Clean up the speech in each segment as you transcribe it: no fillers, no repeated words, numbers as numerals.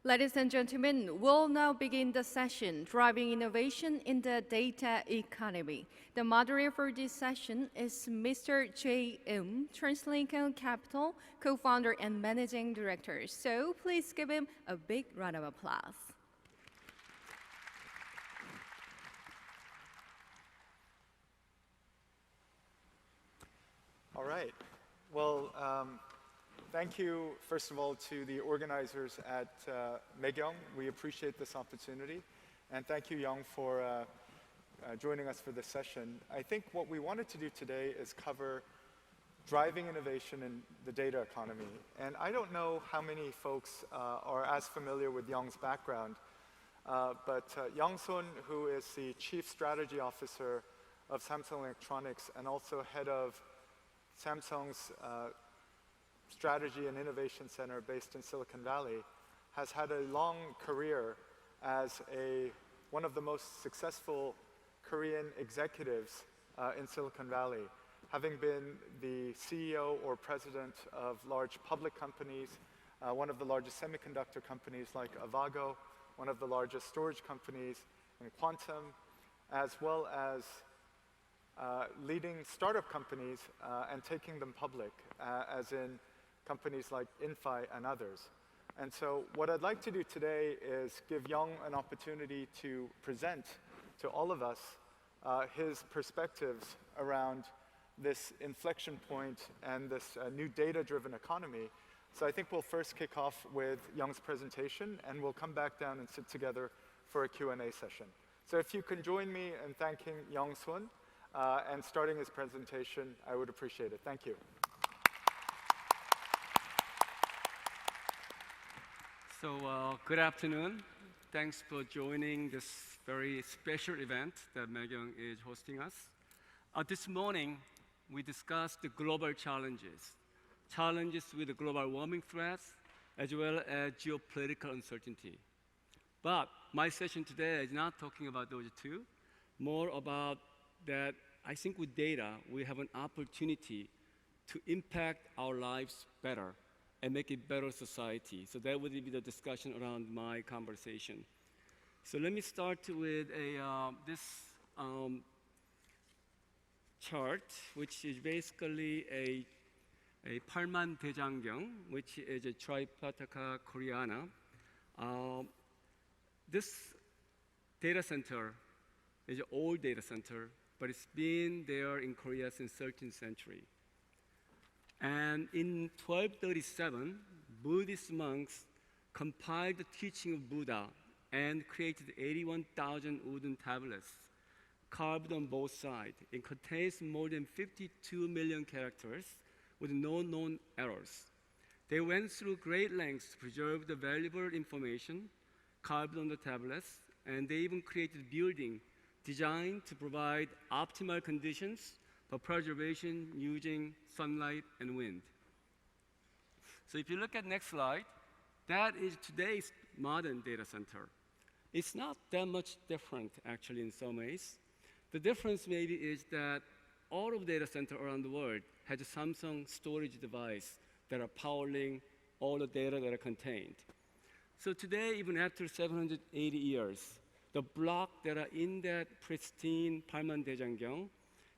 Ladies and gentlemen, we'll now begin the session, Driving Innovation in the Data Economy. The moderator for this session is Mr. Jae TransLincoln Capital, co-founder and managing director. So please give him a big round of applause. All right. Well, thank you, first of all, to the organizers at Megyeong. We appreciate this opportunity. And thank you, Young, for joining us for this session. I think what we wanted to do today is cover driving innovation in the data economy. And I don't know how many folks are as familiar with Young's background, but Sohn, who is the Chief Strategy Officer of Samsung Electronics and also head of Samsung's Strategy and Innovation Center based in Silicon Valley, has had a long career as one of the most successful Korean executives in Silicon Valley, having been the CEO or president of large public companies, one of the largest semiconductor companies like Avago, one of the largest storage companies in Quantum, as well as leading startup companies and taking them public, as in companies like Inphi and others. And so what I'd like to do today is give Young an opportunity to present to all of us his perspectives around this inflection point and this new data-driven economy. So I think we'll first kick off with Young's presentation, and we'll come back down and sit together for a Q&A session. So if you can join me in thanking Sohn and starting his presentation, I would appreciate it. Thank you. So good afternoon. Thanks for joining this very special event that Megyeong is hosting us. This morning, we discussed the global challenges with the global warming threats, as well as geopolitical uncertainty. But my session today is not talking about those two, more about that I think with data, we have an opportunity to impact our lives better and make a better society. So that would be the discussion around my conversation. So let me start with this chart, which is basically a Harman 대장경, which is a Tripitaka Koreana. This data center is an old data center, but it's been there in Korea since 13th century. And in 1237, Buddhist monks compiled the teaching of Buddha and created 81,000 wooden tablets carved on both sides. It contains more than 52 million characters with no known errors. They went through great lengths to preserve the valuable information carved on the tablets, and they even created buildings designed to provide optimal conditions for preservation using sunlight and wind. So if you look at next slide, that is today's modern data center. It's not that much different, actually, in some ways. The difference maybe is that all of data center around the world has a Samsung storage device that are powering all the data that are contained. So today, even after 780 years, the block that are in that pristine Harman 대장경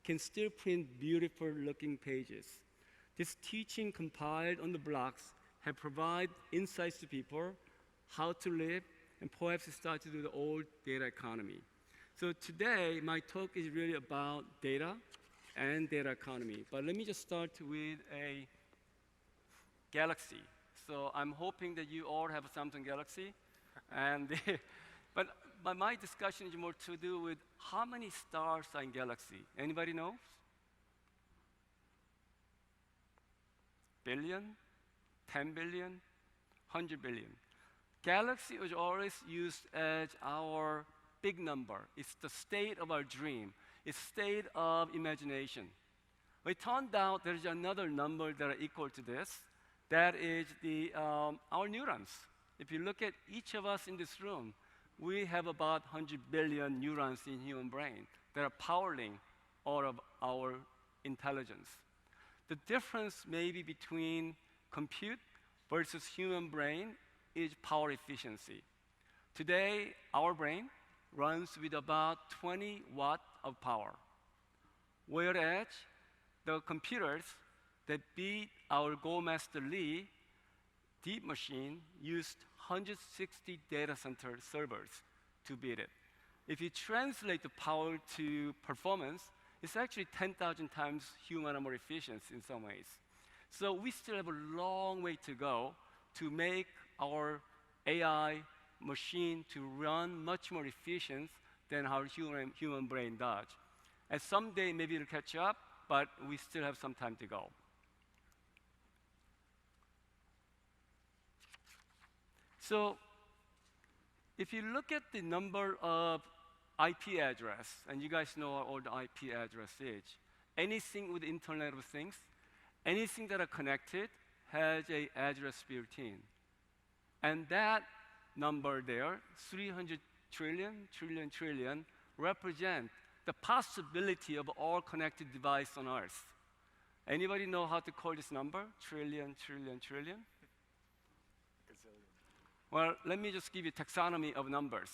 can still print beautiful looking pages. This teaching compiled on the blocks have provided insights to people how to live and perhaps start to do the old data economy. So today, my talk is really about data and data economy. But let me just start with a galaxy. So I'm hoping that you all have a Samsung Galaxy. But my discussion is more to do with how many stars are in galaxy. Anybody knows? Billion, 10 billion, 100 billion. Galaxy is always used as our big number. It's the state of our dream. It's state of imagination. It turned out there's another number that are equal to this. That is our neurons. If you look at each of us in this room, we have about 100 billion neurons in human brain that are powering all of our intelligence. The difference maybe between compute versus human brain is power efficiency. Today, our brain runs with about 20 watt of power, whereas the computers that beat our Go Master Lee deep machine used 160 data center servers to beat it. If you translate the power to performance, it's actually 10,000 times human or more efficient in some ways. So we still have a long way to go to make our AI machine to run much more efficient than our human brain does. And someday maybe it'll catch up, but we still have some time to go. So if you look at the number of IP address, and you guys know what all the IP address is, anything with Internet of Things, anything that are connected has a address built in. And that number there, 300 trillion, represent the possibility of all connected device on Earth. Anybody know how to call this number? Trillion. Gazillion. Well, let me just give you taxonomy of numbers.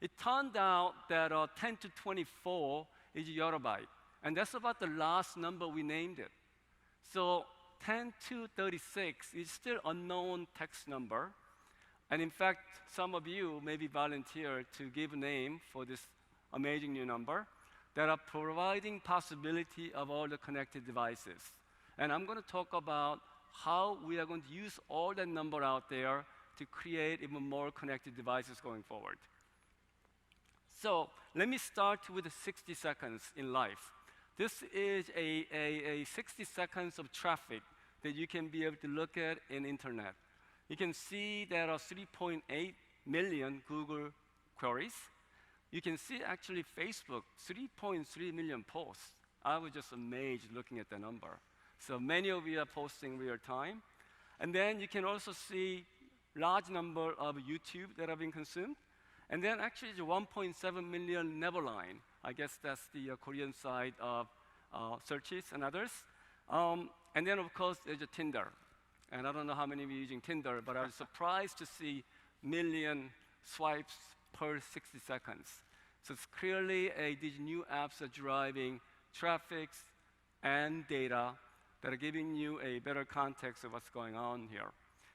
It turned out that 10 to 24 is yottabyte, and that's about the last number we named it. So 10 to 36 is still unknown text number, and in fact, some of you maybe volunteer to give a name for this amazing new number that are providing possibility of all the connected devices. And I'm going to talk about how we are going to use all that number out there to create even more connected devices going forward. So let me start with the 60 seconds in life. This is a 60 seconds of traffic that you can be able to look at in internet. You can see there are 3.8 million Google queries. You can see actually Facebook, 3.3 million posts. I was just amazed looking at the number. So many of you are posting real time. And then you can also see large number of YouTube that have been consumed. And then actually the 1.7 million Neverline. I guess that's the Korean side of searches and others. And then of course there's a Tinder. And I don't know how many of you are using Tinder, but I was surprised to see million swipes per 60 seconds. So it's clearly these new apps are driving traffic and data that are giving you a better context of what's going on here.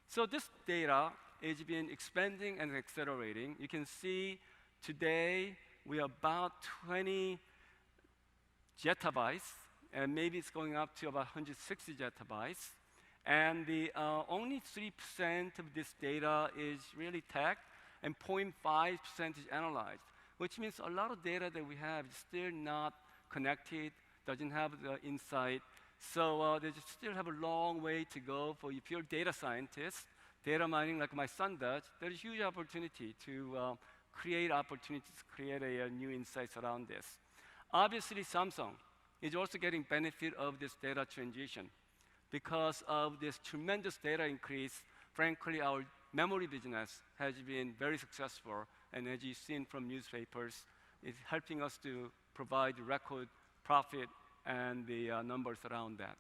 So this data is been expanding and accelerating. You can see today we are about 20 zettabytes, and maybe it's going up to about 160 zettabytes. And the only 3% of this data is really tagged, and 0.5% is analyzed, which means a lot of data that we have is still not connected, doesn't have the insight. So they still have a long way to go for if you're a data scientist, data mining like my son does. There's a huge opportunity to create opportunities, create new insights around this. Obviously, Samsung is also getting benefit of this data transition. Because of this tremendous data increase, frankly, our memory business has been very successful, and as you've seen from newspapers, it's helping us to provide record profit and the numbers around that.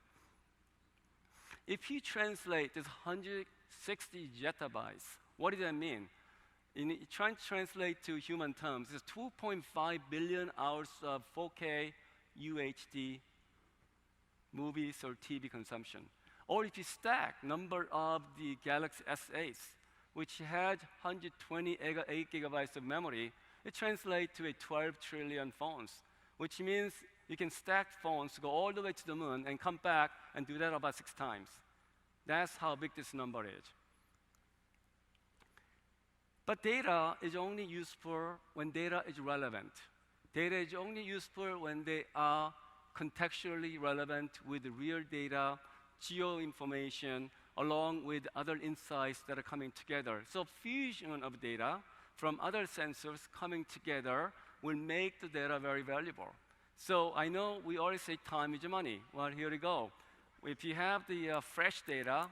If you translate this 160 zettabytes, what does that mean? Trying to translate to human terms, it's 2.5 billion hours of 4K UHD movies or TV consumption. Or if you stack number of the Galaxy S8, which had 128 gigabytes of memory, it translates to a 12 trillion phones, which means you can stack phones, go all the way to the moon, and come back and do that about 6 times. That's how big this number is. But data is only useful when data is relevant. Data is only useful when they are contextually relevant with the real data, geo information, along with other insights that are coming together. So fusion of data from other sensors coming together will make the data very valuable. So I know we always say time is money. Well, here we go. If you have the fresh data,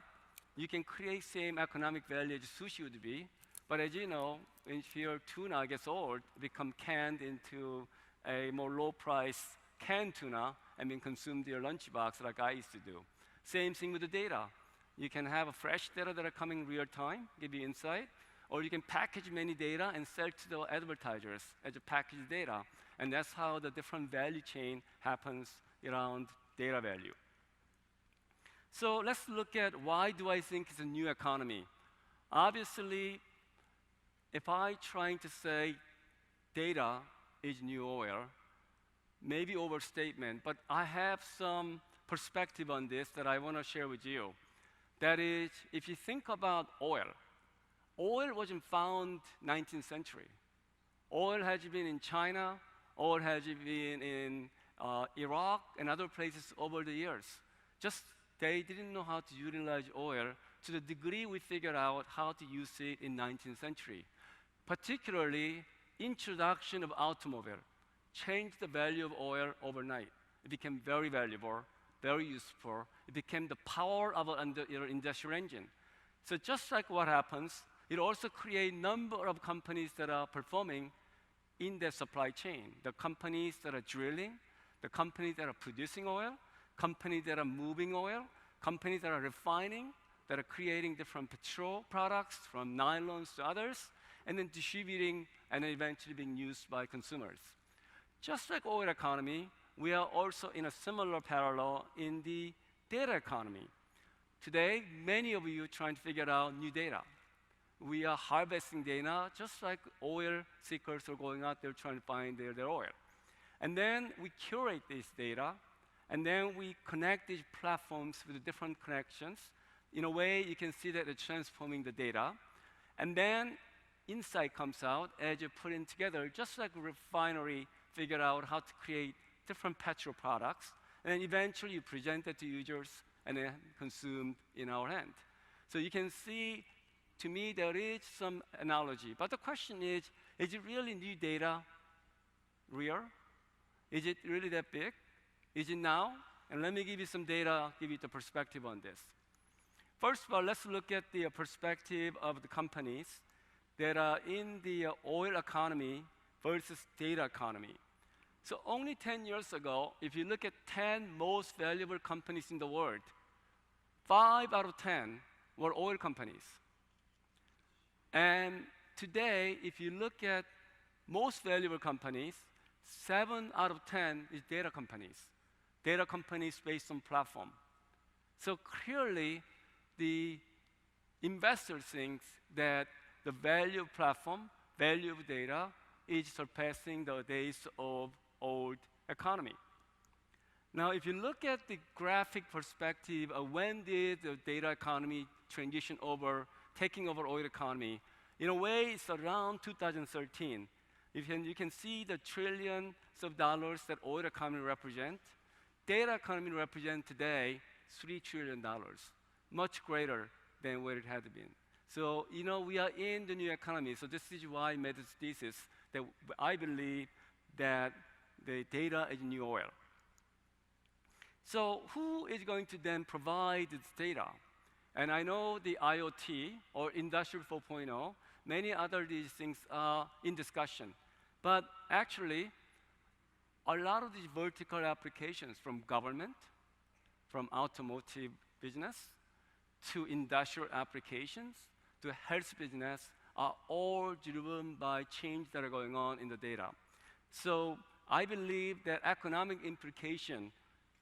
you can create same economic value as sushi would be. But as you know, if your tuna gets old, it becomes canned into a more low price canned tuna and being consumed in your lunchbox like I used to do. Same thing with the data. You can have a fresh data that are coming real time, give you insight, or you can package many data and sell to the advertisers as a packaged data. And that's how the different value chain happens around data value. So let's look at why do I think it's a new economy. Obviously, if I trying to say data is new oil, maybe overstatement, but I have some perspective on this that I want to share with you. That is, if you think about oil wasn't found 19th century. Oil has been in China, oil has been in Iraq and other places over the years. Just they didn't know how to utilize oil to the degree we figured out how to use it in 19th century. Particularly, introduction of automobile changed the value of oil overnight. It became very valuable, very useful. It became the power of an industrial engine. So just like what happens, it also creates a number of companies that are performing in the supply chain. The companies that are drilling, the companies that are producing oil, companies that are moving oil, companies that are refining, that are creating different petrol products from nylons to others, and then distributing and then eventually being used by consumers. Just like oil economy, we are also in a similar parallel in the data economy. Today, many of you are trying to figure out new data. We are harvesting data just like oil seekers are going out there trying to find their oil. And then we curate this data, and then we connect these platforms with the different connections. In a way, you can see that they're transforming the data. And then insight comes out as you put it together, just like a refinery figured out how to create different petrol products. And then eventually you present it to users and then consumed in our hand. So you can see, to me, there is some analogy. But the question is it really new data real? Is it really that big? Is it now? And let me give you some data, give you the perspective on this. First of all, let's look at the perspective of the companies that are in the oil economy versus data economy. So only 10 years ago, if you look at 10 most valuable companies in the world, 5 out of 10 were oil companies. And today, if you look at most valuable companies, 7 out of 10 is data companies. Data companies based on platform. So clearly, the investor thinks that the value of platform, value of data, is surpassing the days of old economy. Now, if you look at the graphic perspective of when did the data economy transition over, taking over oil economy, in a way, it's around 2013. You can see the trillions of dollars that oil economy represent. Data economy represent today $3 trillion, much greater than what it had been. So, we are in the new economy. So this is why I made this thesis that I believe that the data is new oil. So who is going to then provide this data? And I know the IoT or Industry 4.0, many other these things are in discussion. But actually, a lot of these vertical applications from government, from automotive business, to industrial applications, to health business, are all driven by change that are going on in the data. So I believe that economic implication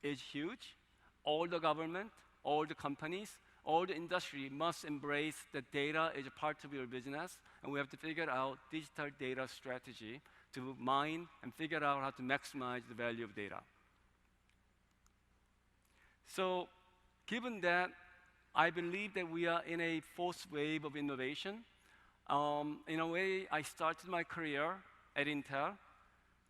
is huge. All the government, all the companies, all the industry must embrace that data is a part of your business, and we have to figure out digital data strategy to mine and figure out how to maximize the value of data. So given that, I believe that we are in a fourth wave of innovation. In a way, I started my career at Intel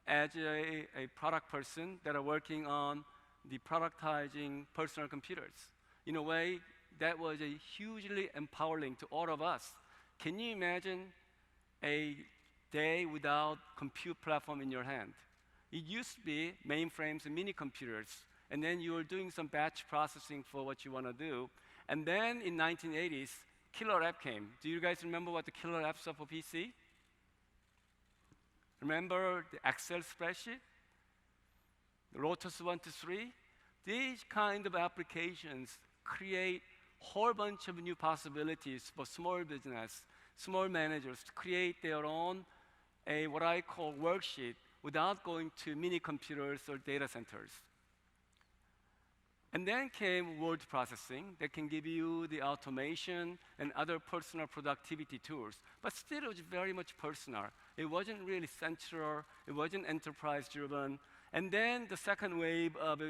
as a product person that are working on the productizing personal computers. In a way, that was a hugely empowering to all of us. Can you imagine a day without compute platform in your hand? It used to be mainframes and mini computers, and then you were doing some batch processing for what you want to do. And then in 1980s, killer app came. Do you guys remember what the killer apps are for PC? Remember the Excel spreadsheet? The Lotus 1 to 3? These kind of applications create whole bunch of new possibilities for small business, small managers to create their own, what I call worksheet without going to mini computers or data centers. And then came word processing that can give you the automation and other personal productivity tools. But still, it was very much personal. It wasn't really central. It wasn't enterprise-driven. And then the second wave of,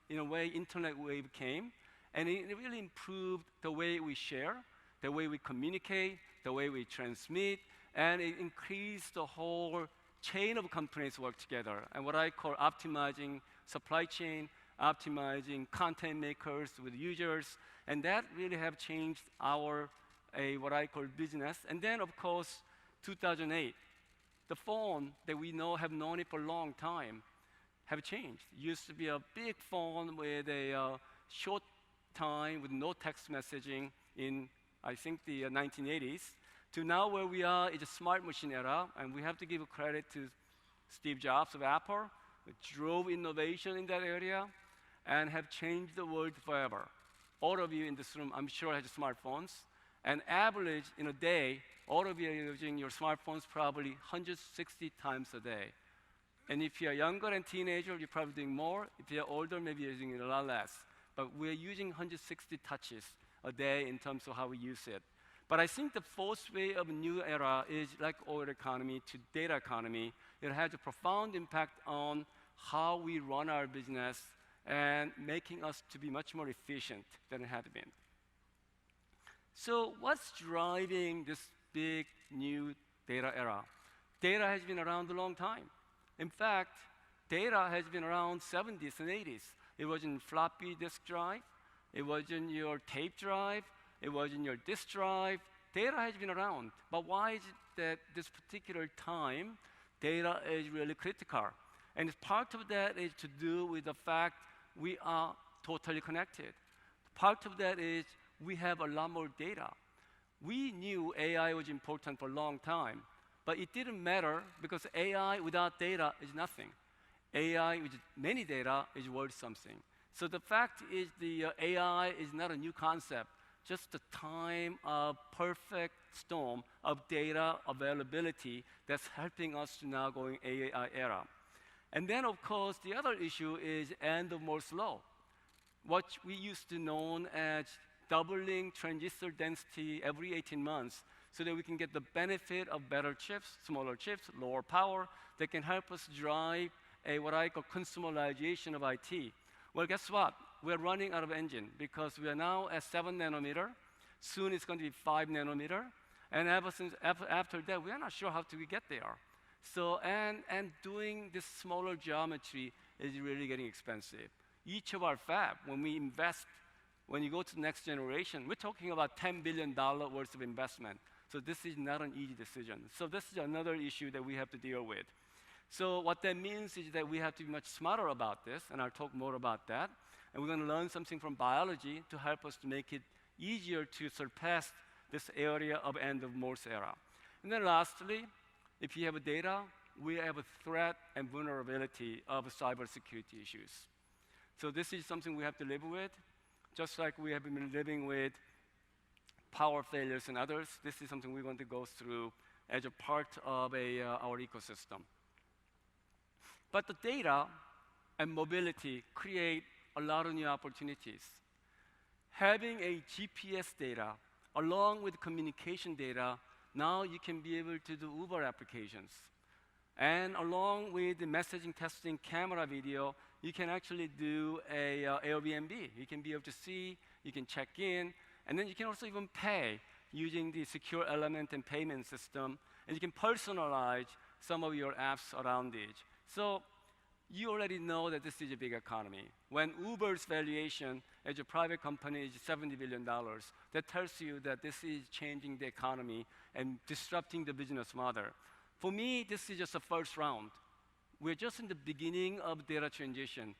in a way, internet wave came, and it really improved the way we share, the way we communicate, the way we transmit, and it increased the whole chain of companies work together, and what I call optimizing supply chain, optimizing content makers with users, and that really have changed our, what I call business. And then, of course, 2008, the phone that we have known it for a long time, have changed. It used to be a big phone with a short time with no text messaging in, I think, the 1980s, to now where we are is a smart machine era, and we have to give credit to Steve Jobs of Apple, who drove innovation in that area and have changed the world forever. All of you in this room, I'm sure, have smartphones, and average in a day, all of you are using your smartphones probably 160 times a day. And if you're younger and teenager, you're probably doing more. If you're older, maybe you're using it a lot less. But we're using 160 touches a day in terms of how we use it. But I think the fourth way of new era is like oil economy to data economy. It has a profound impact on how we run our business and making us to be much more efficient than it had been. So what's driving this big new data era? Data has been around a long time. In fact, data has been around 70s and 80s. It was in floppy disk drive. It was in your tape drive. It was in your disk drive. Data has been around. But why is it that this particular time, data is really critical? And part of that is to do with the fact we are totally connected. Part of that is we have a lot more data. We knew AI was important for a long time, but it didn't matter because AI without data is nothing. AI with many data is worth something. So the fact is the AI is not a new concept, just the time of perfect storm of data availability that's helping us to now go in AI era. And then, of course, the other issue is end of Moore's law. What we used to know as doubling transistor density every 18 months so that we can get the benefit of better chips, smaller chips, lower power, that can help us drive what I call consumerization of IT. Well, guess what? We're running out of engine because we are now at 7 nanometer. Soon it's going to be 5 nanometer. And after that, we are not sure how to get there. So, and doing this smaller geometry is really getting expensive. Each of our fab, when we invest, when you go to the next generation, we're talking about $10 billion worth of investment. So this is not an easy decision. So this is another issue that we have to deal with. So what that means is that we have to be much smarter about this, and I'll talk more about that. And we're going to learn something from biology to help us to make it easier to surpass this area of end of Moore's era. And then lastly, if you have data, we have a threat and vulnerability of cybersecurity issues. So this is something we have to live with, just like we have been living with power failures and others. This is something we're going to go through as a part of our ecosystem. But the data and mobility create a lot of new opportunities. Having a GPS data along with communication data, now you can be able to do Uber applications. And along with the messaging, testing, camera, video, you can actually do a Airbnb. You can be able to see, you can check in, and then you can also even pay using the secure element and payment system, and you can personalize some of your apps around it. So you already know that this is a big economy. When Uber's valuation as a private company is $70 billion, that tells you that this is changing the economy and disrupting the business model. For me, this is just the first round. We're just in the beginning of data transition.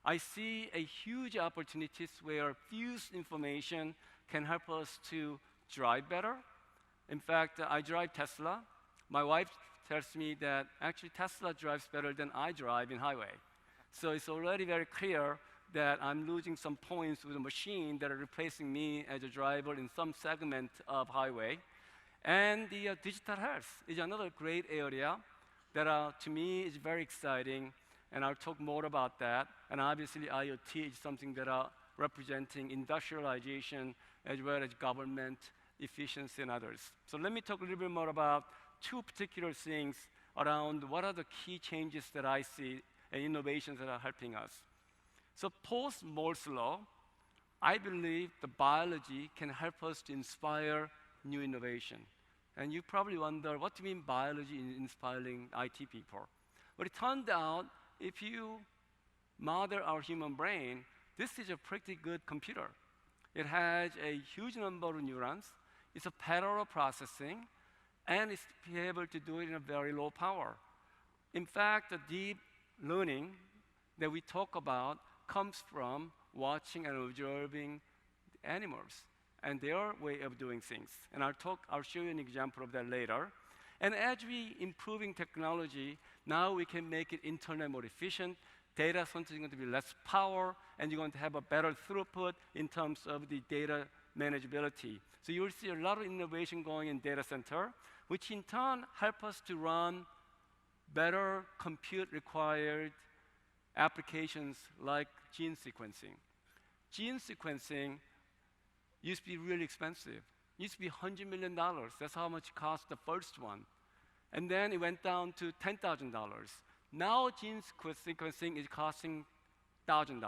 I see a huge opportunities where fused information can help us to drive better. In fact, I drive Tesla. My wife tells me that actually Tesla drives better than I drive in highway. So it's already very clear that I'm losing some points with a machine that are replacing me as a driver in some segment of highway. And the digital health is another great area that to me is very exciting, and I'll talk more about that. And obviously IoT is something that are representing industrialization as well as government efficiency and others. So let me talk a little bit more about two particular things around what are the key changes that I see and innovations that are helping us. So post Moore's law, I believe the biology can help us to inspire new innovation. And you probably wonder, what do you mean biology is inspiring IT people? But it turned out, if you model our human brain, this is a pretty good computer. It has a huge number of neurons, it's a parallel processing, and it's able to do it in a very low power. In fact, the deep learning that we talk about comes from watching and observing animals and their way of doing things. And I'll show you an example of that later. And as we improving technology, now we can make it internet more efficient. Data center is going to be less power, and you're going to have a better throughput in terms of the data manageability. So you'll see a lot of innovation going in data center, which in turn help us to run better compute required applications like gene sequencing. Gene sequencing used to be really expensive. It used to be $100 million. That's how much it cost the first one. And then it went down to $10,000. Now gene sequencing is costing $1,000.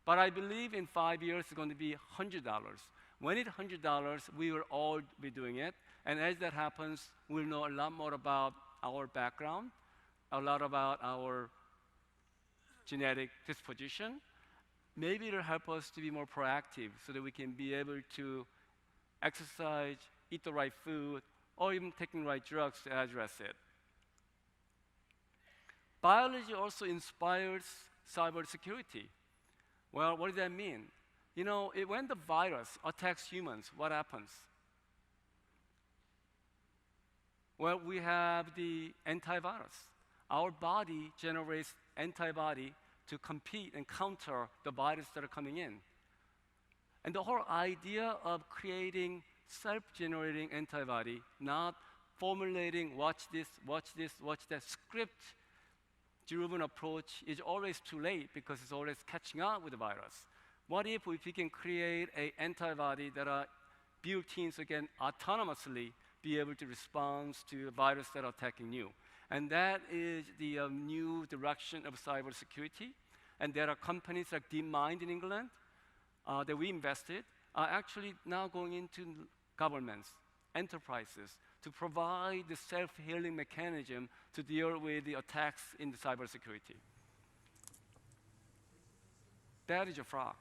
But I believe in 5 years it's going to be $100. When it's $100, we will all be doing it. And as that happens, we'll know a lot more about our background, a lot about our genetic disposition. Maybe it'll help us to be more proactive so that we can be able to exercise, eat the right food, or even taking the right drugs to address it. Biology also inspires cybersecurity. Well, what does that mean? You know, when the virus attacks humans, what happens? Well, we have the antivirus. Our body generates antibody to compete and counter the virus that are coming in. And the whole idea of creating self-generating antibody, not formulating watch this, watch that script-driven approach is always too late because it's always catching up with the virus. What if we can create an antibody that are built-in so can autonomously be able to respond to the virus that are attacking you? And that is the new direction of cybersecurity. And there are companies like DeepMind in England that we invested, are actually now going into governments, enterprises, to provide the self-healing mechanism to deal with the attacks in the cybersecurity. That is a frog.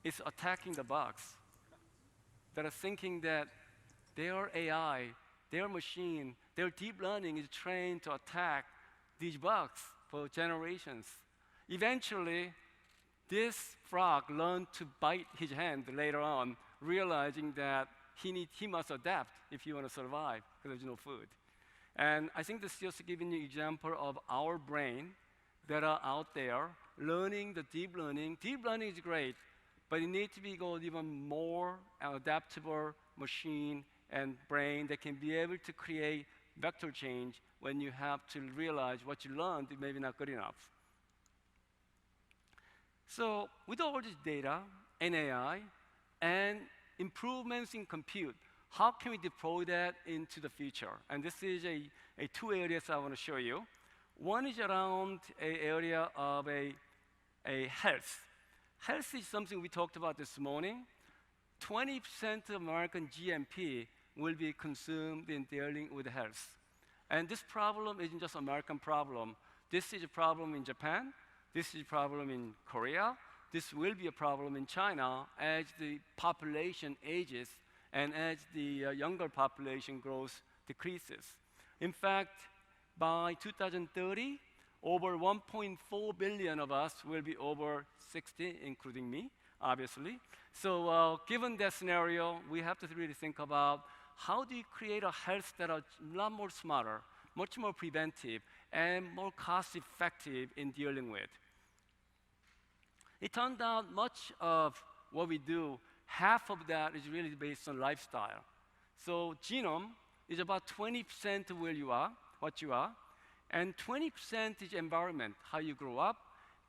It's attacking the bugs that are thinking that their AI, their machine, their deep learning is trained to attack these bugs for generations. Eventually, this frog learned to bite his hand later on, realizing that he must adapt if he want to survive because there's no food. And I think this is just giving you an example of our brain that are out there learning the deep learning. Deep learning is great, but it needs to be even more adaptable machine and brain that can be able to create vector change when you have to realize what you learned is maybe not good enough. So with all this data and AI and improvements in compute, how can we deploy that into the future? And this is two areas I want to show you. One is around an area of a health. Health is something we talked about this morning. 20% of American GNP will be consumed in dealing with health. And this problem isn't just an American problem. This is a problem in Japan. This is a problem in Korea. This will be a problem in China as the population ages and as the younger population growth decreases. In fact, by 2030, over 1.4 billion of us will be over 60, including me, obviously. So given that scenario, we have to really think about how do you create a health that are a lot more smarter, much more preventive, and more cost-effective in dealing with. It turned out much of what we do, half of that is really based on lifestyle. So genome is about 20% of where you are, what you are, and 20% is environment, how you grow up,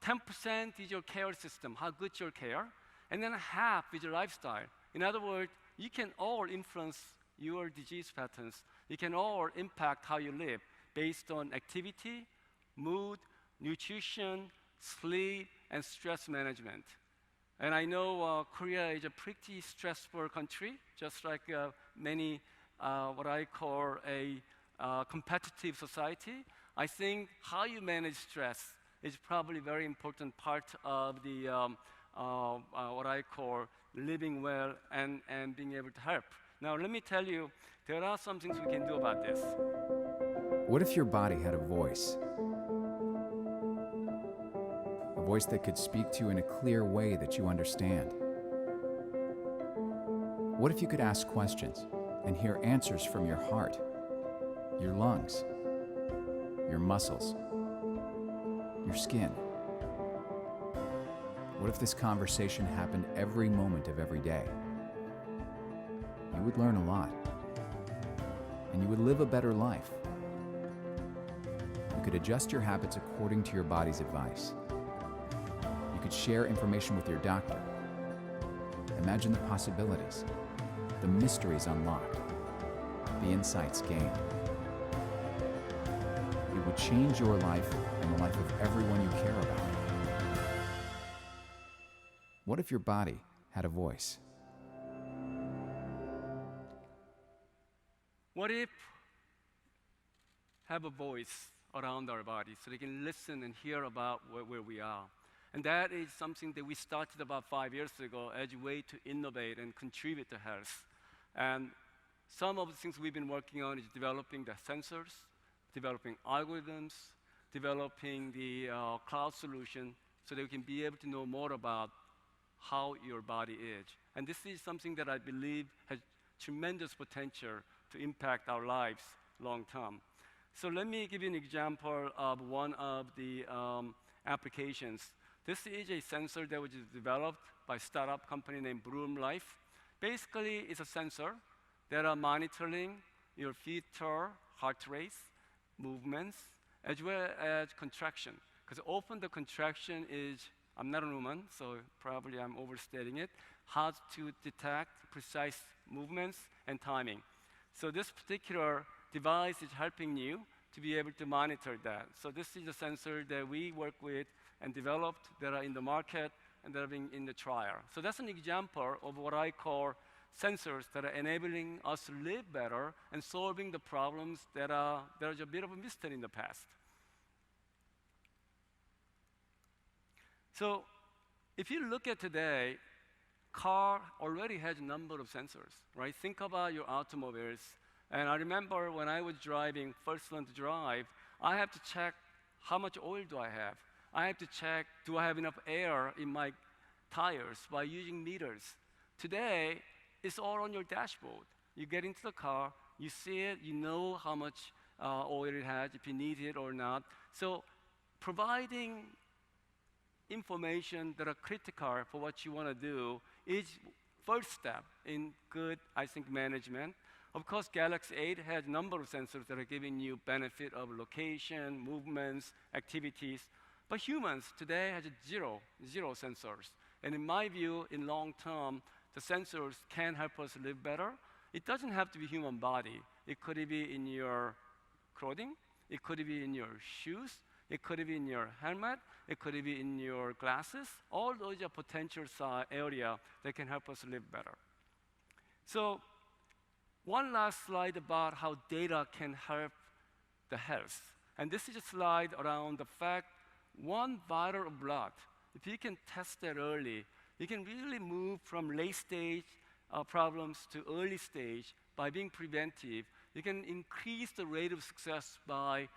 10% is your care system, how good your care, and then half is your lifestyle. In other words, you can all influence your disease patterns. You can all impact how you live based on activity, mood, nutrition, sleep, and stress management. And I know Korea is a pretty stressful country, just like many, what I call a competitive society. I think how you manage stress is probably a very important part of the what I call living well and being able to help. Now, let me tell you, there are some things we can do about this. What if your body had a voice? A voice that could speak to you in a clear way that you understand? What if you could ask questions and hear answers from your heart, your lungs, your muscles, your skin? What if this conversation happened every moment of every day? You would learn a lot, and you would live a better life. You could adjust your habits according to your body's advice. You could share information with your doctor. Imagine the possibilities, the mysteries unlocked, the insights gained. It would change your life and the life of everyone you care about. What if your body had a voice? What if have a voice around our body so they can listen and hear about where we are? And that is something that we started about 5 years ago as a way to innovate and contribute to health. And some of the things we've been working on is developing the sensors, developing algorithms, developing the cloud solution so that we can be able to know more about how your body is. And this is something that I believe has tremendous potential to impact our lives long term. So let me give you an example of one of the applications. This is a sensor that was developed by a startup company named Bloom Life. Basically, it's a sensor that are monitoring your fetal heart rate, movements, as well as contraction. Because often the contraction is, I'm not a woman, so probably I'm overstating it, how to detect precise movements and timing. So this particular device is helping you to be able to monitor that. So this is a sensor that we work with and developed that are in the market and that are being in the trial. So that's an example of what I call sensors that are enabling us to live better and solving the problems that are a bit of a mystery in the past. So if you look at today, car already has a number of sensors, right? Think about your automobiles. And I remember when I was driving, first one to drive, I have to check how much oil do I have. I have to check, do I have enough air in my tires by using meters. Today, it's all on your dashboard. You get into the car, you see it, you know how much oil it has, if you need it or not. So providing information that are critical for what you want to do is first step in good, I think, management. Of course, Galaxy 8 has a number of sensors that are giving you benefit of location, movements, activities. But humans today have zero sensors. And in my view, in long term, the sensors can help us live better. It doesn't have to be human body. It could be in your clothing. It could be in your shoes. It could be in your helmet. It could be in your glasses. All those are potential area that can help us live better. So one last slide about how data can help the health. And this is a slide around the fact one vial of blood, if you can test that early, you can really move from late stage problems to early stage by being preventive. You can increase the rate of success by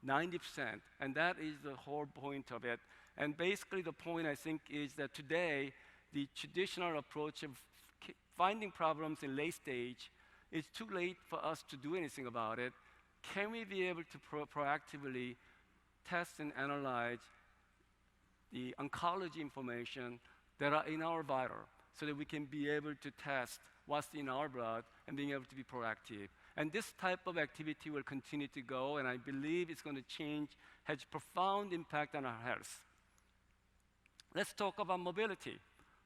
90%, and that is the whole point of it. And basically the point, I think, is that today, the traditional approach of finding problems in late stage, it's too late for us to do anything about it. Can we be able to proactively test and analyze the oncology information that are in our vital, so that we can be able to test what's in our blood and being able to be proactive. And this type of activity will continue to go, and I believe it's going to change, has profound impact on our health. Let's talk about mobility.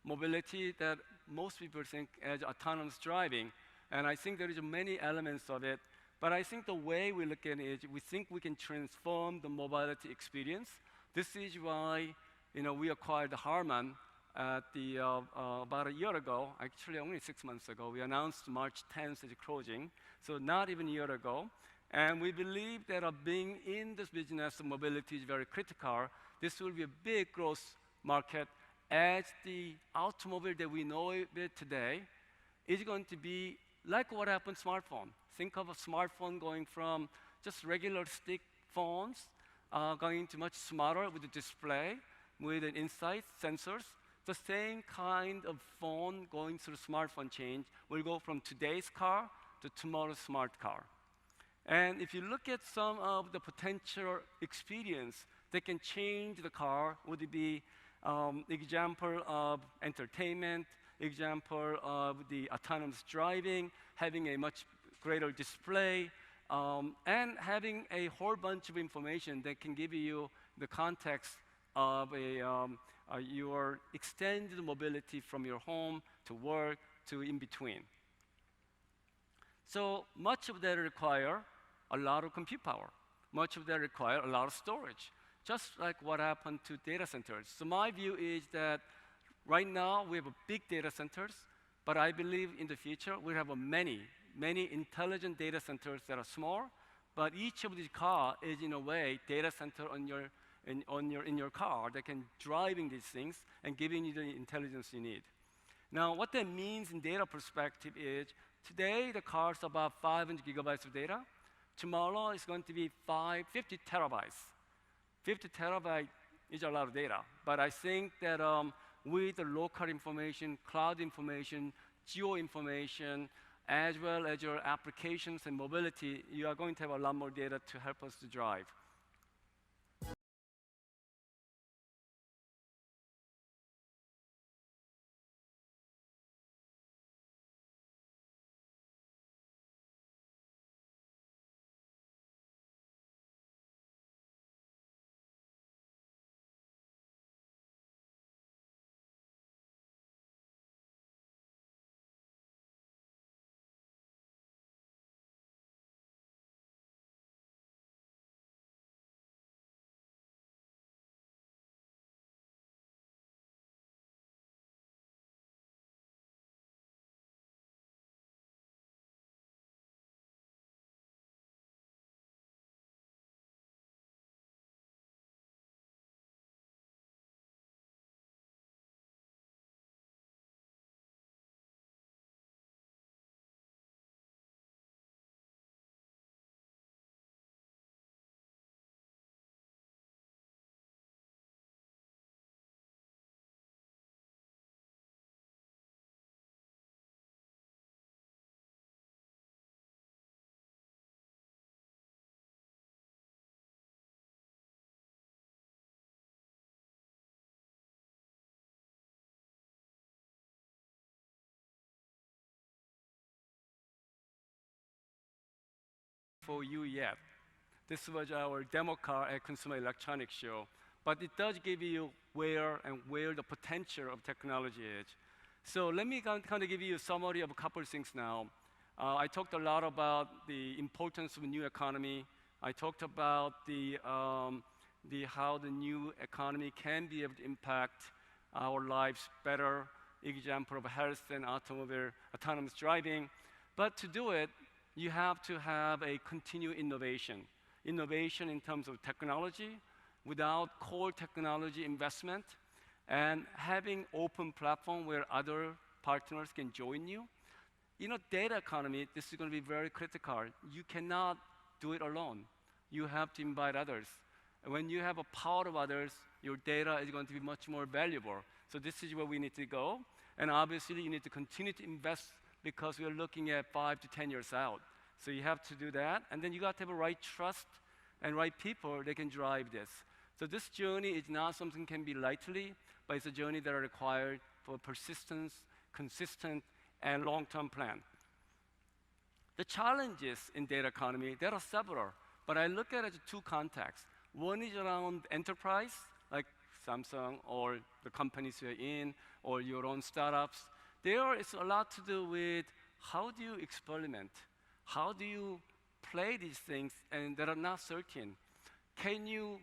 Mobility that most people think as autonomous driving, and I think there is many elements of it, but I think the way we look at it, we think we can transform the mobility experience. This is why we acquired Harman about a year ago, actually only 6 months ago. We announced March 10th as closing, so not even a year ago. And we believe that being in this business of mobility is very critical. This will be a big growth market, as the automobile that we know it today is going to be like what happened to smartphone. Think of a smartphone going from just regular stick phones, going to much smarter with a display, with an insight, sensors. The same kind of phone going through smartphone change will go from today's car to tomorrow's smart car. And if you look at some of the potential experience that can change the car, would it be example of entertainment, example of the autonomous driving, having a much greater display, and having a whole bunch of information that can give you the context of your extended mobility from your home to work to in between. So much of that require a lot of compute power. Much of that require a lot of storage, just like what happened to data centers. So my view is that right now we have a big data centers, but I believe in the future we have many intelligent data centers that are small, but each of these car is in a way data center in your car that can driving these things and giving you the intelligence you need. Now, what that means in data perspective is today the car's about 500 gigabytes of data. Tomorrow it's going to be 50 terabytes. 50 terabytes is a lot of data, but I think that with the local information, cloud information, geo information, as well as your applications and mobility, you are going to have a lot more data to help us to drive. For you yet. This was our demo car at Consumer Electronics Show, but it does give you where the potential of technology is. So let me kind of give you a summary of a couple of things now. I talked a lot about the importance of a new economy. I talked about how the new economy can be able to impact our lives better. Example of health and autonomous driving. But to do it, you have to have a continued innovation. Innovation in terms of technology, without core technology investment, and having open platform where other partners can join you. Data economy, this is going to be very critical. You cannot do it alone. You have to invite others. And when you have a power of others, your data is going to be much more valuable. So this is where we need to go. And obviously, you need to continue to invest because we are looking at 5 to 10 years out. So you have to do that. And then you got to have a right trust and right people that can drive this. So this journey is not something can be lightly, but it's a journey that are required for persistence, consistent, and long-term plan. The challenges in data economy, there are several, but I look at it in two contexts. One is around enterprise, like Samsung or the companies you're in, or your own startups. There is a lot to do with how do you experiment? How do you play these things and that are not certain? Can you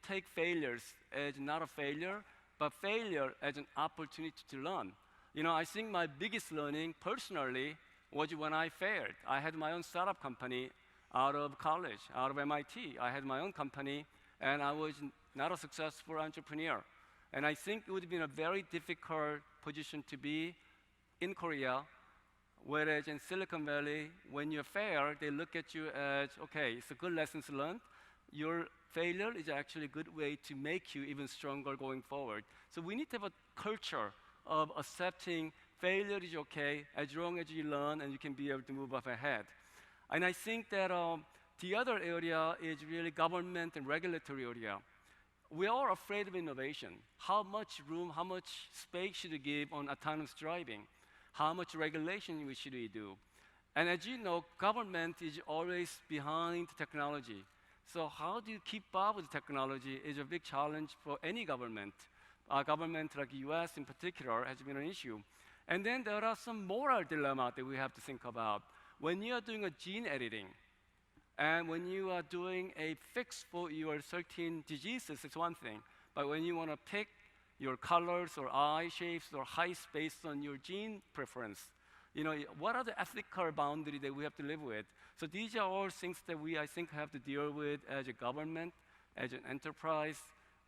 take failures as not a failure, but failure as an opportunity to learn? You know, I think my biggest learning personally was when I failed. I had my own startup company out of college, out of MIT. I had my own company, and I was not a successful entrepreneur. And I think it would have been a very difficult position to be in Korea, whereas in Silicon Valley, when you fail, they look at you as, okay, it's a good lessons learned. Your failure is actually a good way to make you even stronger going forward. So we need to have a culture of accepting failure is okay as long as you learn and you can be able to move up ahead. And I think that the other area is really government and regulatory area. We are afraid of innovation. How much room, how much space should we give on autonomous driving? How much regulation should we do? And as you know, government is always behind technology. So how do you keep up with technology is a big challenge for any government. A government like the US in particular has been an issue. And then there are some moral dilemmas that we have to think about. When you are doing a gene editing, and when you are doing a fix for your certain diseases, it's one thing. But when you want to pick your colors or eye shapes or heights based on your gene preference, you know, what are the ethical boundaries that we have to live with? So these are all things that we, I think, have to deal with as a government, as an enterprise,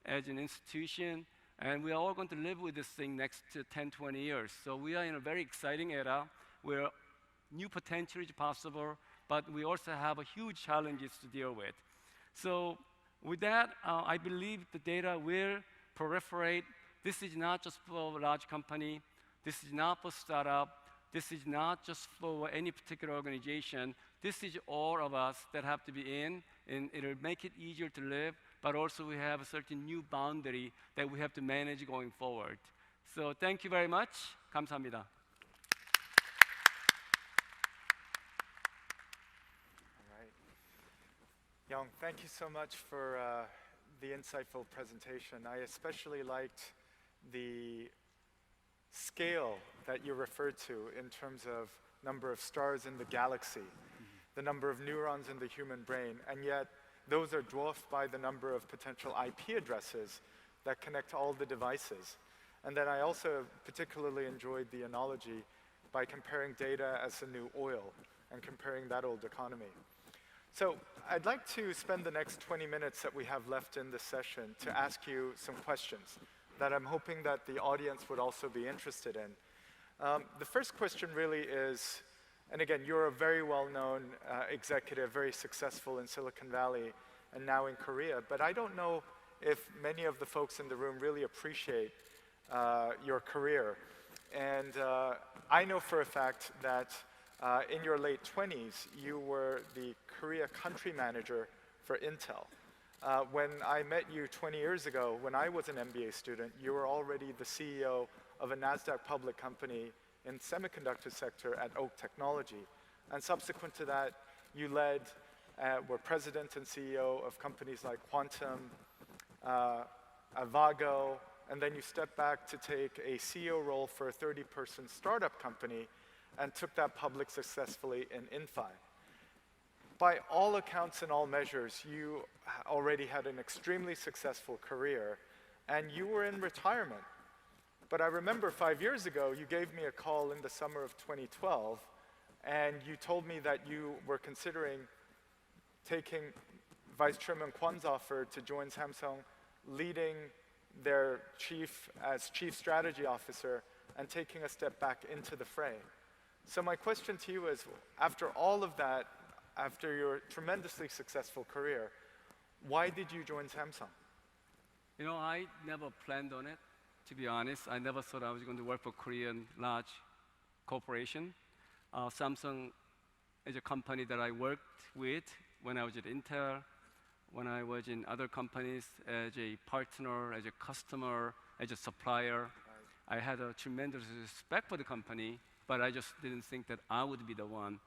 as an institution. And we are all going to live with this thing next to 10, 20 years. So we are in a very exciting era where new potential is possible, but we also have a huge challenges to deal with. So with that, I believe the data will proliferate. This is not just for a large company. This is not for startup. This is not just for any particular organization. This is all of us that have to be in, and it'll make it easier to live, but also we have a certain new boundary that we have to manage going forward. So thank you very much. 감사합니다. All right. Young, thank you so much for the insightful presentation. I especially liked the scale that you referred to in terms of number of stars in the galaxy, the number of neurons in the human brain, and yet those are dwarfed by the number of potential IP addresses that connect all the devices. And then I also particularly enjoyed the analogy by comparing data as the new oil and comparing that old economy. So I'd like to spend the next 20 minutes that we have left in this session to ask you some questions that I'm hoping that the audience would also be interested in. The first question really is, and again, you're a very well-known executive, very successful in Silicon Valley and now in Korea, but I don't know if many of the folks in the room really appreciate your career. And I know for a fact that in your late 20s, you were the Korea country manager for Intel. When I met you 20 years ago, when I was an MBA student, you were already the CEO of a NASDAQ public company in the semiconductor sector at Oak Technology. And subsequent to that, you led, were president and CEO of companies like Quantum, Avago, and then you stepped back to take a CEO role for a 30-person startup company and took that public successfully in Inphi. By all accounts and all measures, you already had an extremely successful career, and you were in retirement. But I remember 5 years ago, you gave me a call in the summer of 2012, and you told me that you were considering taking Vice Chairman Kwan's offer to join Samsung, leading their chief strategy officer, and taking a step back into the fray. So my question to you is, after all of that, after your tremendously successful career, why did you join Samsung? You know, I never planned on it, to be honest. I never thought I was going to work for Korean large corporation. Samsung is a company that I worked with when I was at Intel, when I was in other companies as a partner, as a customer, as a supplier. I had a tremendous respect for the company, but I just didn't think that I would be the one.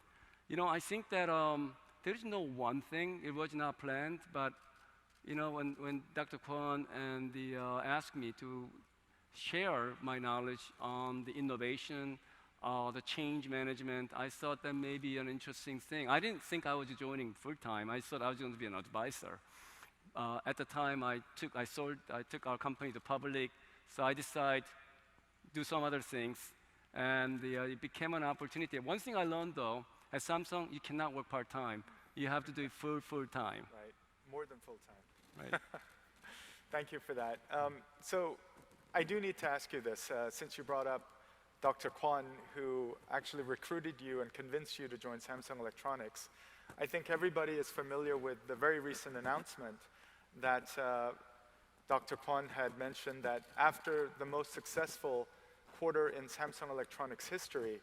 I think that there is no one thing. It was not planned, but when Dr. Kwon asked me to share my knowledge on the innovation, the change management, I thought that may be an interesting thing. I didn't think I was joining full time. I thought I was going to be an advisor. At the time, I took our company to public, so I decided to do some other things, and it became an opportunity. One thing I learned though, at Samsung, you cannot work part time. You have to do it full time. Right, more than full time. Right. Thank you for that. So I do need to ask you this, since you brought up Dr. Kwon, who actually recruited you and convinced you to join Samsung Electronics. I think everybody is familiar with the very recent announcement that Dr. Kwon had mentioned that after the most successful quarter in Samsung Electronics history,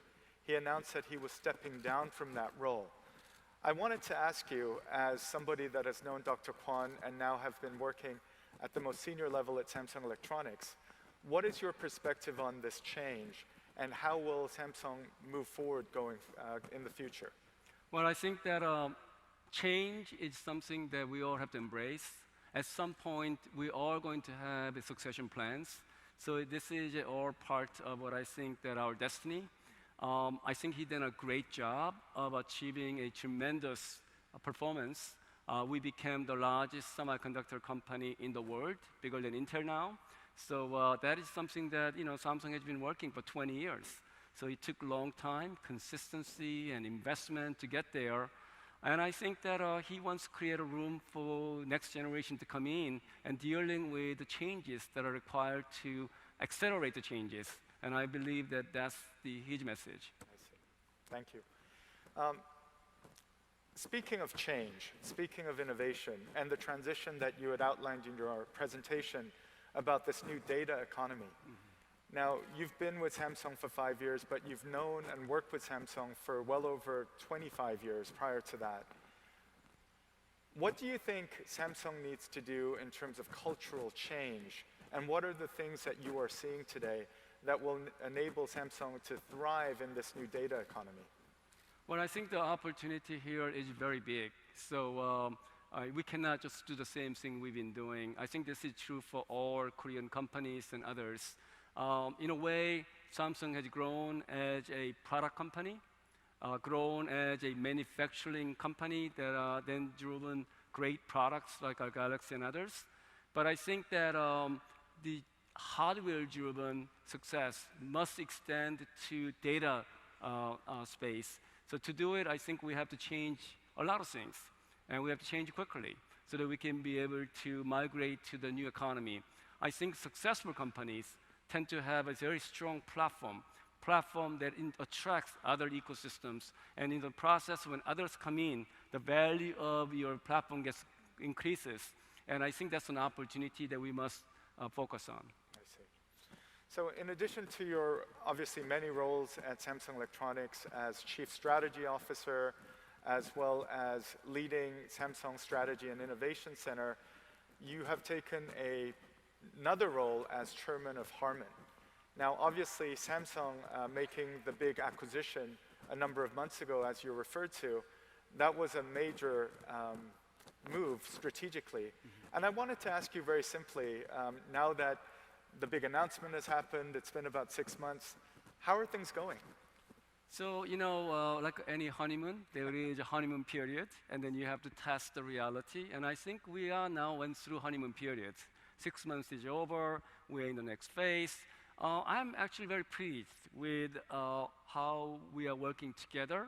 he announced that he was stepping down from that role. I wanted to ask you, as somebody that has known Dr. Kwon and now have been working at the most senior level at Samsung Electronics, what is your perspective on this change, and how will Samsung move forward going in the future? Well, I think that change is something that we all have to embrace. At some point, we are going to have succession plans. So this is all part of what I think that our destiny. I think he did a great job of achieving a tremendous performance. We became the largest semiconductor company in the world, bigger than Intel now. So that is something that Samsung has been working for 20 years. So it took a long time, consistency and investment to get there. And I think that he wants to create a room for next generation to come in and dealing with the changes that are required to accelerate the changes. And I believe that that's his message. I see. Thank you. Speaking of change, speaking of innovation, and the transition that you had outlined in your presentation about this new data economy. Now, you've been with Samsung for 5 years, but you've known and worked with Samsung for well over 25 years prior to that. What do you think Samsung needs to do in terms of cultural change? And what are the things that you are seeing today that will enable Samsung to thrive in this new data economy? Well, I think the opportunity here is very big. So we cannot just do the same thing we've been doing. I think this is true for all Korean companies and others. In a way, Samsung has grown as a product company, grown as a manufacturing company that then driven great products like our Galaxy and others. But I think that the hardware-driven success must extend to data space. So to do it, I think we have to change a lot of things, and we have to change quickly so that we can be able to migrate to the new economy. I think successful companies tend to have a very strong platform that attracts other ecosystems, and in the process, when others come in, the value of your platform increases. And I think that's an opportunity that we must focus on. I see. So in addition to your obviously many roles at Samsung Electronics as Chief Strategy Officer, as well as leading Samsung Strategy and Innovation Center, you have taken another role as Chairman of Harman. Now, obviously, Samsung making the big acquisition a number of months ago, as you referred to, that was a major move strategically. And I wanted to ask you very simply, now that the big announcement has happened, it's been about 6 months, how are things going? So, like any honeymoon, there is a honeymoon period, and then you have to test the reality. And I think we are now went through honeymoon period. 6 months is over, we're in the next phase. I'm actually very pleased with how we are working together.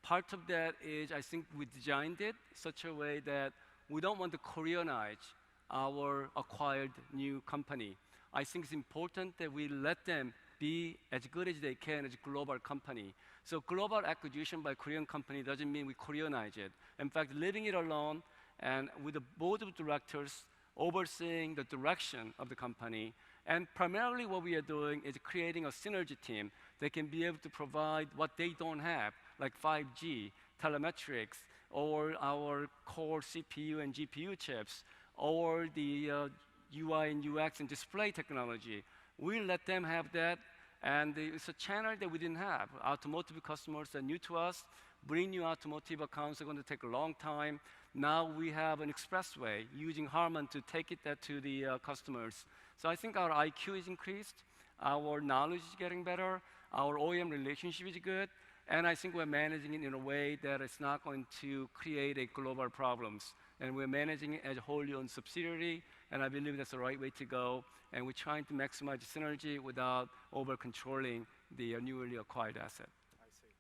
Part of that is I think we designed it such a way that we don't want to Koreanize our acquired new company. I think it's important that we let them be as good as they can as a global company. So global acquisition by Korean company doesn't mean we Koreanize it. In fact, leaving it alone and with the board of directors overseeing the direction of the company. And primarily what we are doing is creating a synergy team that can be able to provide what they don't have, like 5G, telemetrics, or our core CPU and GPU chips, or the UI and UX and display technology. We let them have that, and it's a channel that we didn't have. Automotive customers are new to us. Bring new automotive accounts are going to take a long time. Now we have an expressway using Harman to take it to the customers. So I think our IQ is increased, our knowledge is getting better, our OEM relationship is good, and I think we're managing it in a way that it's not going to create a global problems. And we're managing it as a wholly owned subsidiary, and I believe that's the right way to go. And we're trying to maximize the synergy without over-controlling the newly acquired asset. I see.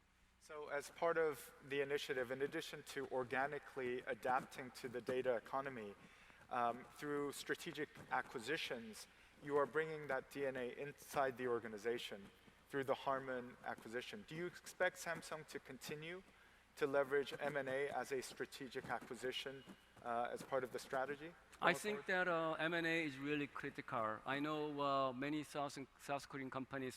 So as part of the initiative, in addition to organically adapting to the data economy, through strategic acquisitions, you are bringing that DNA inside the organization through the Harman acquisition. Do you expect Samsung to continue to leverage M&A as a strategic acquisition as part of the strategy? I think that M&A is really critical. I know many South Korean companies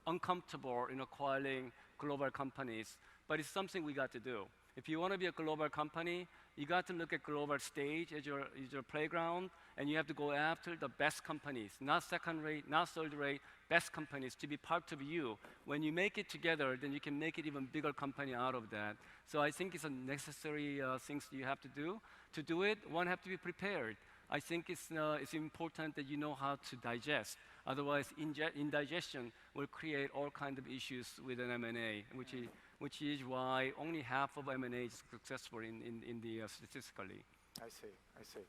uncomfortable in acquiring global companies, but it's something we got to do. If you want to be a global company, you got to look at global stage as your playground, and you have to go after the best companies, not second rate, not third rate, best companies to be part of you. When you make it together, then you can make it even bigger company out of that. So I think it's a necessary things you have to do. To do it, one have to be prepared. I think it's important that you know how to digest. Otherwise, indigestion will create all kinds of issues with an M&A, which is why only half of M&A is successful in the statistically. I see.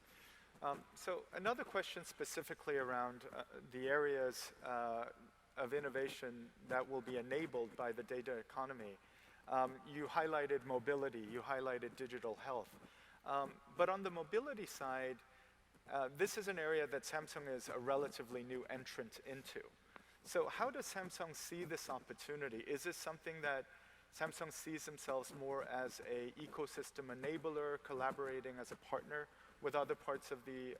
So another question specifically around the areas of innovation that will be enabled by the data economy. You highlighted mobility, you highlighted digital health. But on the mobility side, this is an area that Samsung is a relatively new entrant into. So how does Samsung see this opportunity? Is this something that Samsung sees themselves more as an ecosystem enabler, collaborating as a partner with other parts of the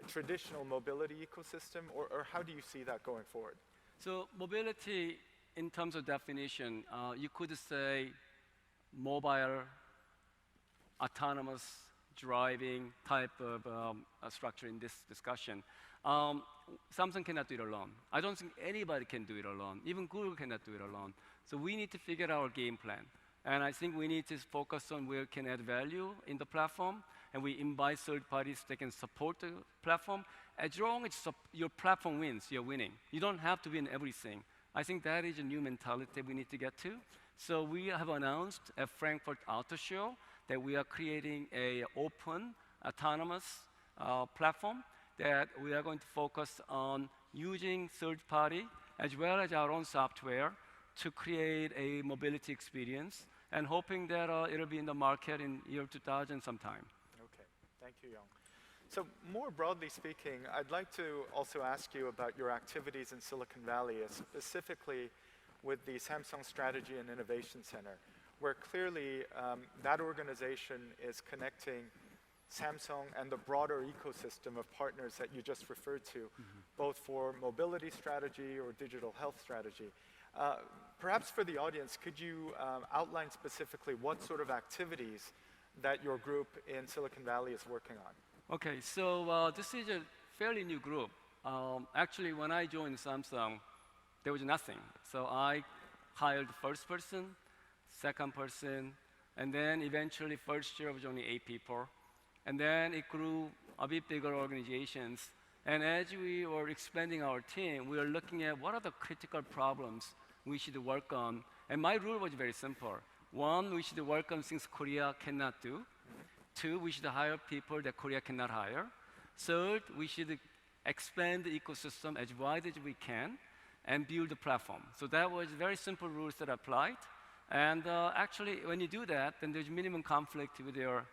traditional mobility ecosystem, or how do you see that going forward? So mobility, in terms of definition, you could say mobile, autonomous driving type of structure in this discussion. Samsung cannot do it alone. I don't think anybody can do it alone. Even Google cannot do it alone. So we need to figure out our game plan. And I think we need to focus on where we can add value in the platform, and we invite third parties that can support the platform. As long as your platform wins, you're winning. You don't have to win everything. I think that is a new mentality we need to get to. So we have announced at Frankfurt Auto Show that we are creating an open, autonomous platform that we are going to focus on using third party as well as our own software to create a mobility experience, and hoping that it'll be in the market in year 2000 sometime. Okay, thank you, Young. So more broadly speaking, I'd like to also ask you about your activities in Silicon Valley, specifically with the Samsung Strategy and Innovation Center, where clearly that organization is connecting Samsung and the broader ecosystem of partners that you just referred to, both for mobility strategy or digital health strategy. Perhaps for the audience, could you outline specifically what sort of activities that your group in Silicon Valley is working on? Okay, so this is a fairly new group. Actually, when I joined Samsung, there was nothing. So I hired the first person, second person, and then eventually first year was only 8 people. And then it grew a bit bigger organizations. And as we were expanding our team, we were looking at what are the critical problems we should work on. And my rule was very simple. 1, we should work on things Korea cannot do. 2, we should hire people that Korea cannot hire. 3rd, we should expand the ecosystem as wide as we can and build the platform. So that was very simple rules that applied. And actually, when you do that, then there's minimum conflict with your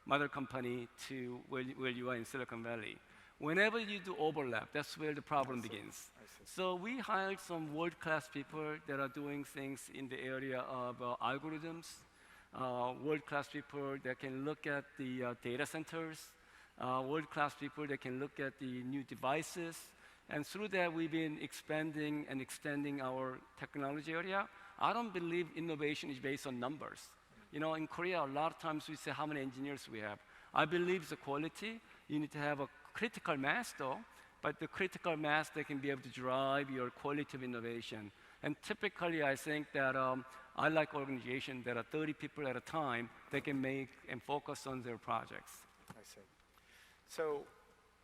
mother company to where you are in Silicon Valley. Whenever you do overlap, that's where the problem begins. So we hired some world-class people that are doing things in the area of algorithms, world-class people that can look at the data centers, world-class people that can look at the new devices. And through that, we've been expanding and extending our technology area. I don't believe innovation is based on numbers. You know, in Korea, a lot of times we say how many engineers we have. I believe the quality, you need to have a critical mass though, but the critical mass that can be able to drive your quality of innovation. And typically, I think that I like organizations that are 30 people at a time that can make and focus on their projects. I see. So,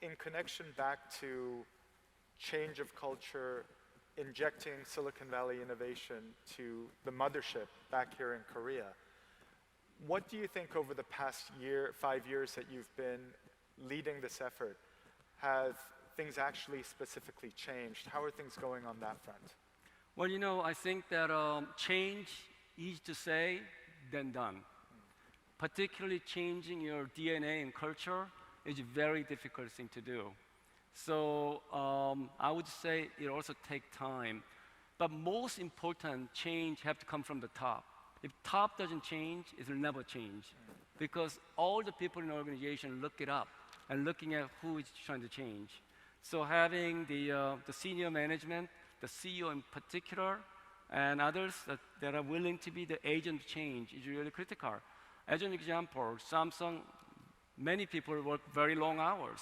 in connection back to change of culture, injecting Silicon Valley innovation to the mothership back here in Korea, what do you think over the past 5 years that you've been leading this effort, have things actually specifically changed? How are things going on that front? Well, you know, I think that change easier to say than done. Particularly changing your DNA and culture is a very difficult thing to do. So I would say it also takes time. But most important change have to come from the top. If top doesn't change, it will never change. Because all the people in the organization look it up and looking at who is trying to change. So having the senior management, the CEO in particular, and others that are willing to be the agent of change is really critical. As an example, Samsung, many people work very long hours.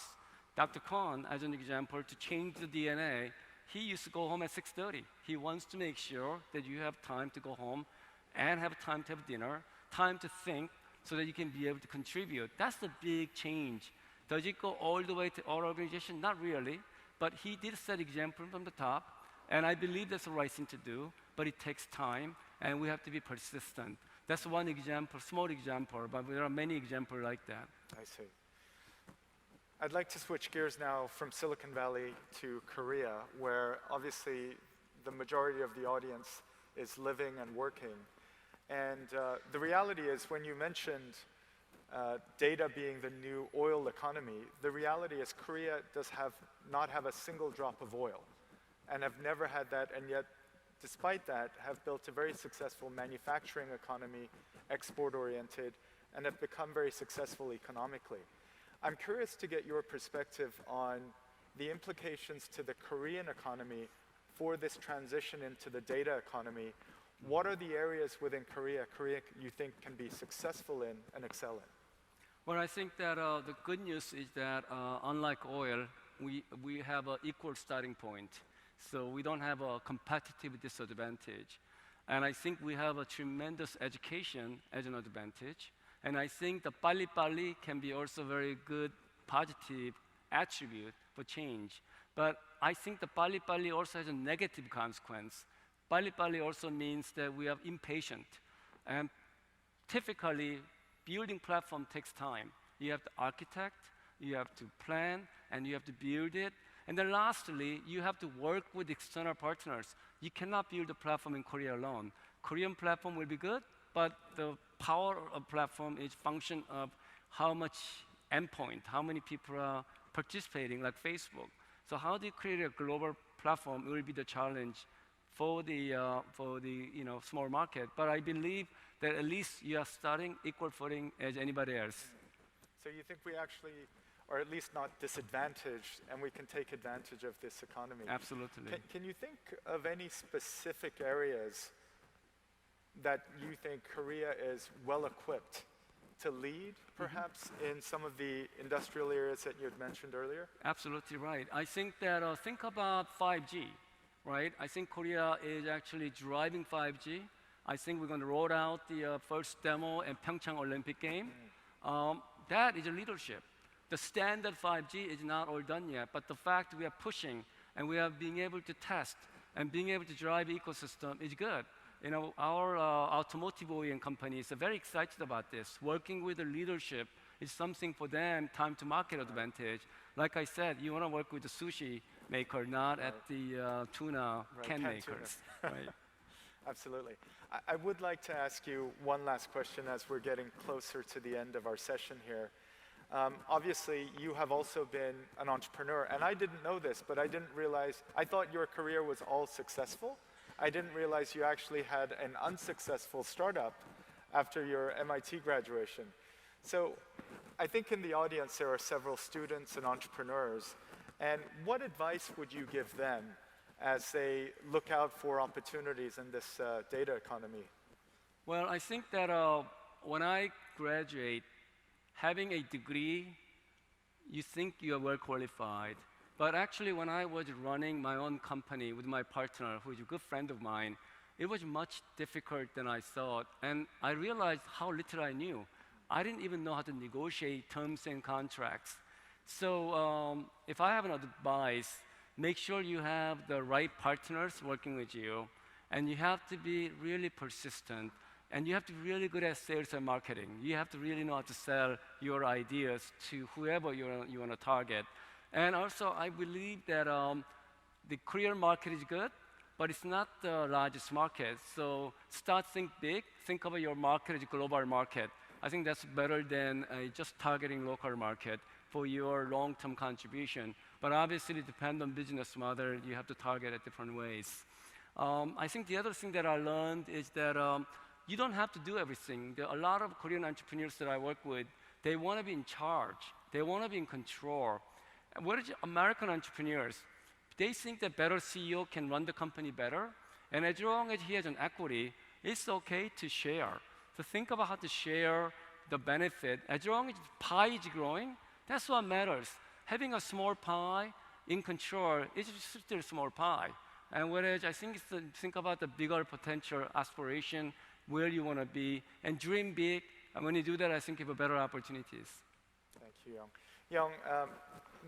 Dr. Kwon, as an example, to change the DNA, he used to go home at 6:30. He wants to make sure that you have time to go home and have time to have dinner, time to think, so that you can be able to contribute. That's the big change. Does it go all the way to our organization? Not really, but he did set example from the top, and I believe that's the right thing to do, but it takes time, and we have to be persistent. That's one example, small example, but there are many examples like that. I see. I'd like to switch gears now from Silicon Valley to Korea, where obviously the majority of the audience is living and working. And the reality is, when you mentioned data being the new oil economy, the reality is Korea does not have a single drop of oil, and have never had that, and yet, despite that, have built a very successful manufacturing economy, export-oriented, and have become very successful economically. I'm curious to get your perspective on the implications to the Korean economy for this transition into the data economy. What are the areas within Korea you think can be successful in and excel in? Well, I think that the good news is that unlike oil, we have an equal starting point. So we don't have a competitive disadvantage. And I think we have a tremendous education as an advantage. And I think the pali can be also very good positive attribute for change. But I think the pali also has a negative consequence. Pali also means that we are impatient. And typically, building platform takes time. You have to architect, you have to plan, and you have to build it. And then lastly, you have to work with external partners. You cannot build a platform in Korea alone. Korean platform will be good, but the power of platform is function of how much endpoint, how many people are participating, like Facebook. So how do you create a global platform will be the challenge for the small market. But I believe that at least you are starting equal footing as anybody else. So you think we actually are at least not disadvantaged, and we can take advantage of this economy? Absolutely. Can you think of any specific areas that you think Korea is well equipped to lead, perhaps, in some of the industrial areas that you had mentioned earlier? Absolutely right. I think that, think about 5G, right? I think Korea is actually driving 5G. I think we're going to roll out the first demo in Pyeongchang Olympic game. That is a leadership. The standard 5G is not all done yet, but the fact we are pushing and we are being able to test and being able to drive ecosystem is good. You know, our automotive OEM companies are very excited about this. Working with the leadership is something for them, time to market advantage. Like I said, you want to work with the sushi maker, not at the tuna can makers. Right. Absolutely. I would like to ask you one last question as we're getting closer to the end of our session here. Obviously, you have also been an entrepreneur, and I didn't know this, but I didn't realize, I thought your career was all successful. I didn't realize you actually had an unsuccessful startup after your MIT graduation. So I think in the audience there are several students and entrepreneurs, and what advice would you give them as they look out for opportunities in this data economy? Well, I think that when I graduate, having a degree, you think you are well qualified. But actually, when I was running my own company with my partner, who is a good friend of mine, it was much difficult than I thought. And I realized how little I knew. I didn't even know how to negotiate terms and contracts. So if I have an advice, make sure you have the right partners working with you, and you have to be really persistent, and you have to be really good at sales and marketing. You have to really know how to sell your ideas to whoever you want to target. And also, I believe that the Korean market is good, but it's not the largest market. So start think big, think about your market as a global market. I think that's better than just targeting local market for your long-term contribution. But obviously, it depends on business model. You have to target it different ways. I think the other thing that I learned is that you don't have to do everything. There are a lot of Korean entrepreneurs that I work with, they want to be in charge. They want to be in control. And what is American entrepreneurs? They think that better CEO can run the company better. And as long as he has an equity, it's okay to share. So think about how to share the benefit. As long as pie is growing, that's what matters. Having a small pie in control is still a small pie. And whereas I think it's think about the bigger potential aspiration, where you want to be, and dream big. And when you do that, I think you have better opportunities. Thank you, Young. Young,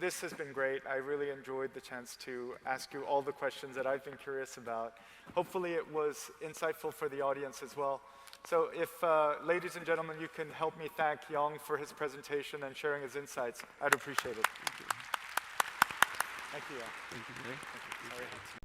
this has been great. I really enjoyed the chance to ask you all the questions that I've been curious about. Hopefully it was insightful for the audience as well. So if, ladies and gentlemen, you can help me thank Young for his presentation and sharing his insights, I'd appreciate it. Thank you, Young. Thank you, Jay. Thank you. Sorry.